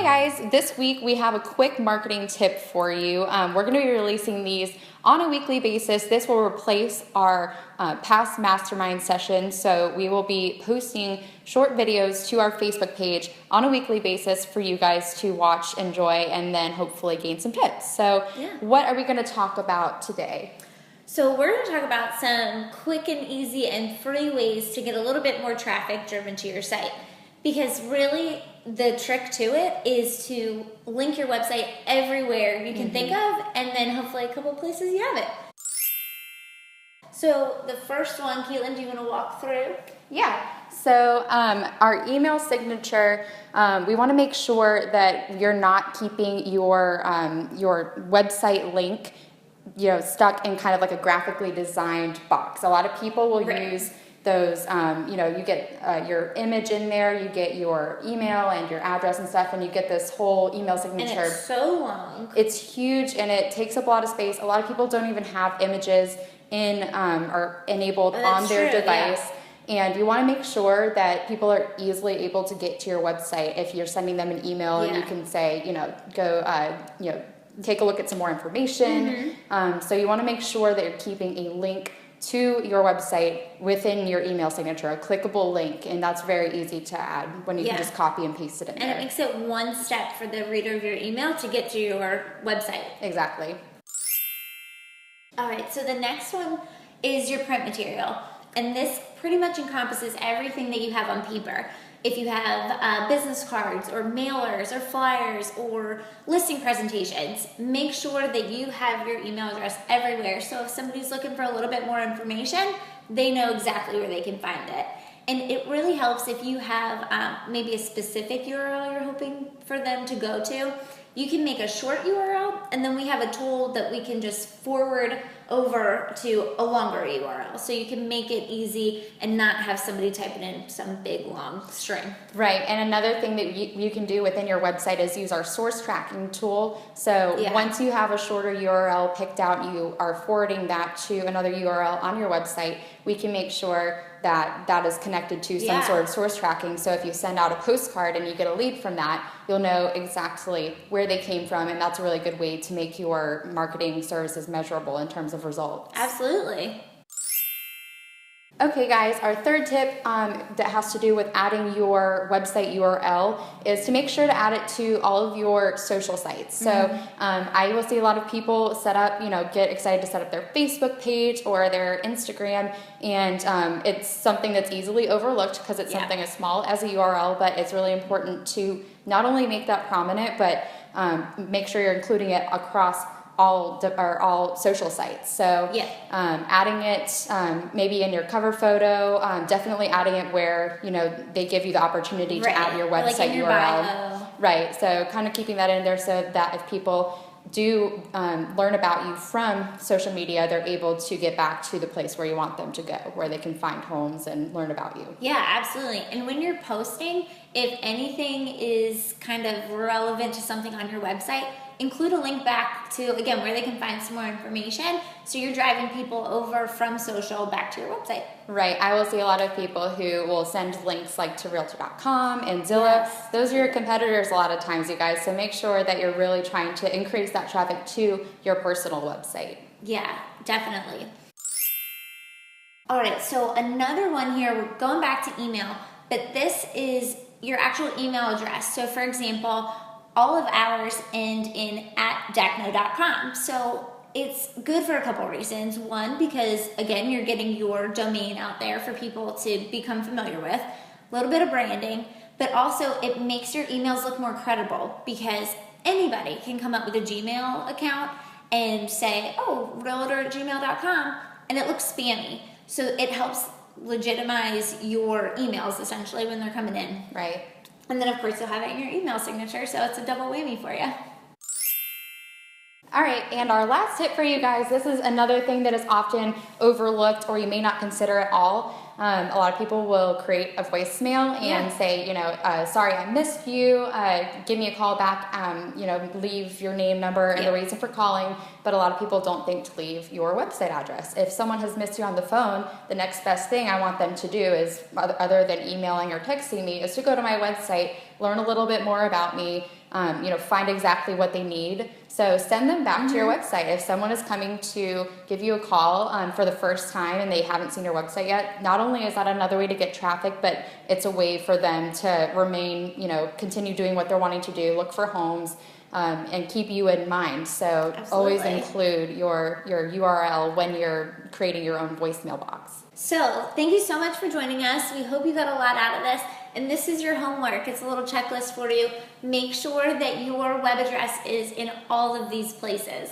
Hi guys, this week we have a quick marketing tip for you. We're going to be releasing these on a weekly basis. This will replace our past mastermind sessions, so we will be posting short videos to our Facebook page on a weekly basis for you guys to watch, enjoy, and then hopefully gain some tips. So what are we going to talk about today? So we're going to talk about some quick and easy and free ways to get a little bit more traffic driven to your site. Because really, the trick to it is to link your website everywhere you can think of, and then hopefully a couple places you have it. So the first one, Caitlin, do you want to walk through? Yeah. So our email signature, we want to make sure that you're not keeping your website link, stuck in kind of like a graphically designed box. A lot of people will use those, you get your image in there, you get your email and your address and stuff, and you get this whole email signature. And it's so long. It's huge, and it takes up a lot of space. A lot of people don't even have images in or enabled on their device. Yeah. And you want to make sure that people are easily able to get to your website. If you're sending them an email and you can say, go, take a look at some more information. So you want to make sure that you're keeping a link to your website within your email signature, a clickable link, and that's very easy to add when you can just copy and paste it in there. And it makes it one step for the reader of your email to get to your website. Exactly. All right, so the next one is your print material. And this pretty much encompasses everything that you have on paper. If you have business cards or mailers or flyers or listing presentations, make sure that you have your email address everywhere. So if somebody's looking for a little bit more information, they know exactly where they can find it. And it really helps if you have maybe a specific URL you're hoping for them to go to. You can make a short URL, and then we have a tool that we can just forward over to a longer URL. So you can make it easy and not have somebody typing in some big long string. Right, and another thing that you can do within your website is use our source tracking tool. So once you have a shorter URL picked out, you are forwarding that to another URL on your website, we can make sure that that is connected to some sort of source tracking. So if you send out a postcard and you get a lead from that, you'll know exactly where they came from, and that's a really good way to make your marketing services measurable in terms of results. Absolutely. Okay guys, our third tip that has to do with adding your website URL is to make sure to add it to all of your social sites. So I will see a lot of people set up, get excited to set up their Facebook page or their Instagram, and it's something that's easily overlooked because it's something as small as a URL, but it's really important to not only make that prominent, but make sure you're including it across all social sites. So adding it maybe in your cover photo, definitely adding it where they give you the opportunity to add your website like in your URL. bio. Right. So kind of keeping that in there so that if people do learn about you from social media, they're able to get back to the place where you want them to go, where they can find homes and learn about you. Yeah, absolutely. And when you're posting, if anything is kind of relevant to something on your website, include a link back to, again, where they can find some more information, so you're driving people over from social back to your website. Right. I will see a lot of people who will send links like to Realtor.com and Zillow. Those are your competitors a lot of times, you guys, so make sure that you're really trying to increase that traffic to your personal website. Yeah, definitely. All right, so another one here, we're going back to email, but this is your actual email address. So for example, all of ours end in @dakno.com. So it's good for a couple reasons. One, because again, you're getting your domain out there for people to become familiar with, a little bit of branding, but also it makes your emails look more credible because anybody can come up with a Gmail account and say, oh, realtor@gmail.com, and it looks spammy. So it helps legitimize your emails essentially when they're coming in. Right. And then, of course, you'll have it in your email signature, so it's a double whammy for you. All right, and our last tip for you guys, this is another thing that is often overlooked or you may not consider at all. A lot of people will create a voicemail and say, sorry, I missed you. Give me a call back. Leave your name, number, and the reason for calling. But a lot of people don't think to leave your website address. If someone has missed you on the phone, the next best thing I want them to do is, other than emailing or texting me, is to go to my website, learn a little bit more about me, find exactly what they need. So send them back to your website. If someone is coming to give you a call for the first time and they haven't seen your website yet, not only is that another way to get traffic, but it's a way for them to remain, continue doing what they're wanting to do, look for homes, and keep you in mind. So always include your URL when you're creating your own voicemail box. So thank you so much for joining us. We hope you got a lot out of this. And this is your homework. It's a little checklist for you. Make sure that your web address is in all of these places.